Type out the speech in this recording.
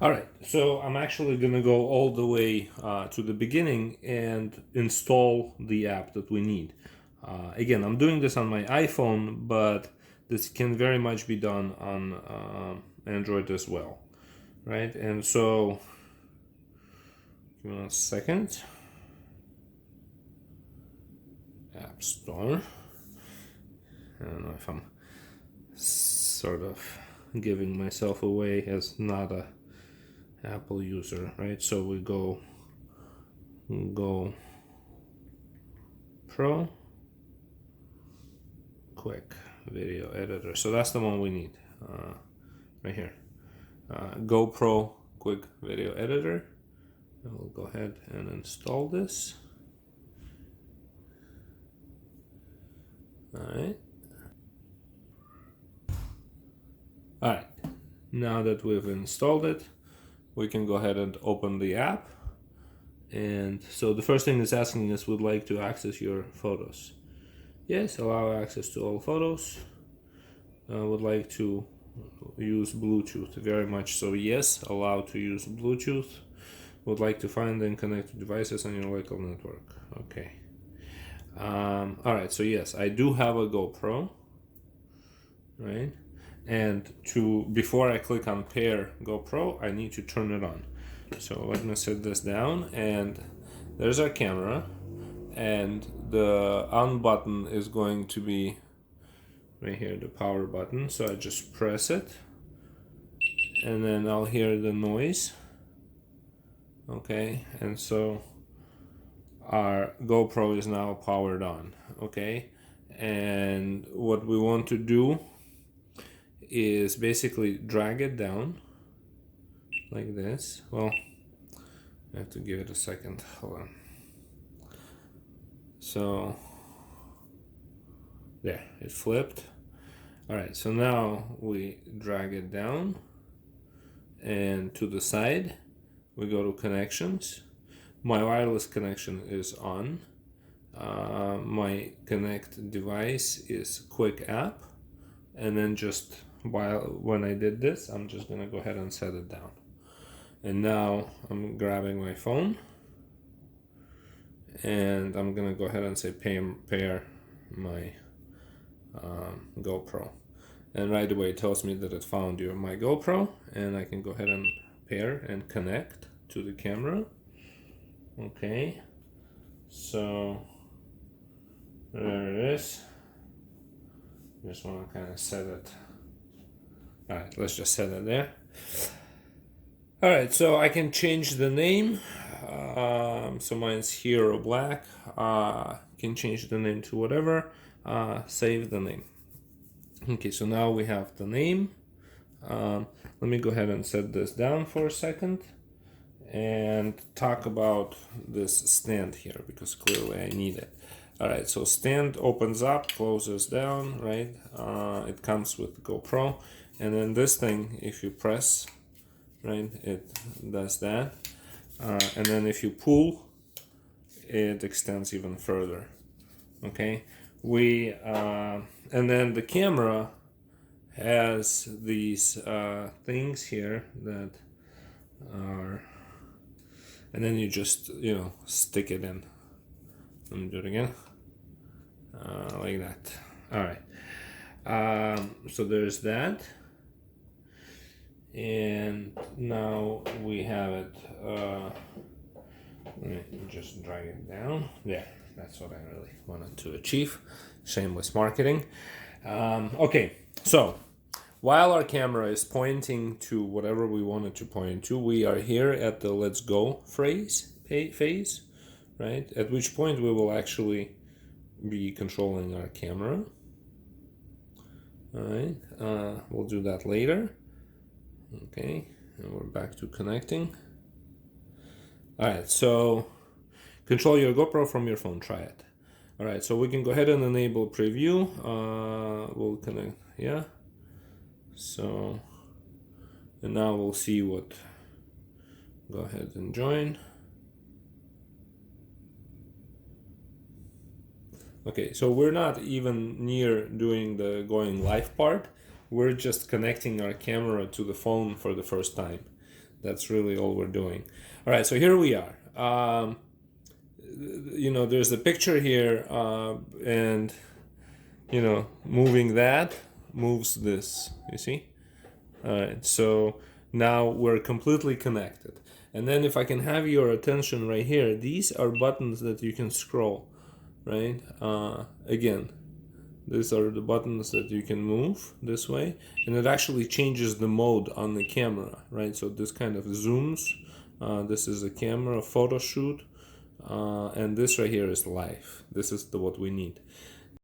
All right, so I'm actually gonna go all the way to the beginning and install the app that we need. Again, I'm doing this on my iPhone, but this can very much be done on Android as well, right? And so, give me a second. App Store. I don't know if I'm sort of giving myself away as not a Apple user, right? So we go Pro Quick Video Editor. So that's the one we need right here. GoPro Quick Video Editor. And we'll go ahead and install this. All right. Now that we've installed it, we can go ahead and open the app. And so the first thing it's asking us, would like to access your photos. Yes, allow access to all photos. Would like to use Bluetooth. Very much so, yes, allow to use Bluetooth. Would like to find and connect to devices on your local network. Okay. All right, so yes, I do have a GoPro, right? And before I click on pair GoPro, I need to turn it on. So let me set this down, and there's our camera, and the on button is going to be right here, the power button. So I just press it, and then I'll hear the noise. Okay, and so our GoPro is now powered on. Okay, and what we want to do is basically drag it down like this. Well, I have to give it a second. Hold on. So there, it flipped. All right, so now we drag it down, and to the side we go to connections. My wireless connection is on. My connect device is Quick App, and then just when I did this, I'm just gonna go ahead and set it down. And now I'm grabbing my phone, and I'm gonna go ahead and say pair my GoPro, and right away it tells me that it found my GoPro, and I can go ahead and pair and connect to the camera. Okay, so there it is. Just want to kind of set it. All right, let's just set it there. All right, so I can change the name. So mine's Hero Black. Can change the name to whatever. Save the name. Okay, so now we have the name. Let me go ahead and set this down for a second and talk about this stand here, because clearly I need it. All right, so stand opens up, closes down, right? It comes with GoPro, and then this thing, if you press, right, it does that, and then if you pull, it extends even further. Okay, and then the camera has these things here that are, and then you just stick it in. Let me do it again, like that. All right, so there's that, and now we have it. Let me just drag it down. Yeah, that's what I really wanted to achieve. Shameless marketing. Okay, so while our camera is pointing to whatever we wanted to point to, we are here at the let's go phase, right? At which point we will actually be controlling our camera. All right, we'll do that later. Okay, and we're back to connecting. All right, so control your GoPro from your phone. Try it. All right, so we can go ahead and enable preview. We'll connect, yeah. So, and now we'll see what. Go ahead and join. Okay, so we're not even near doing the going live part. We're just connecting our camera to the phone for the first time. That's really all we're doing. All right, so here we are. There's a picture here, and moving that moves this. You see? All right, so now we're completely connected. And then if I can have your attention right here, these are buttons that you can scroll, right? Again, these are the buttons that you can move this way, and it actually changes the mode on the camera, right? So this kind of zooms. This is a camera photo shoot, and this right here is live. This is what we need.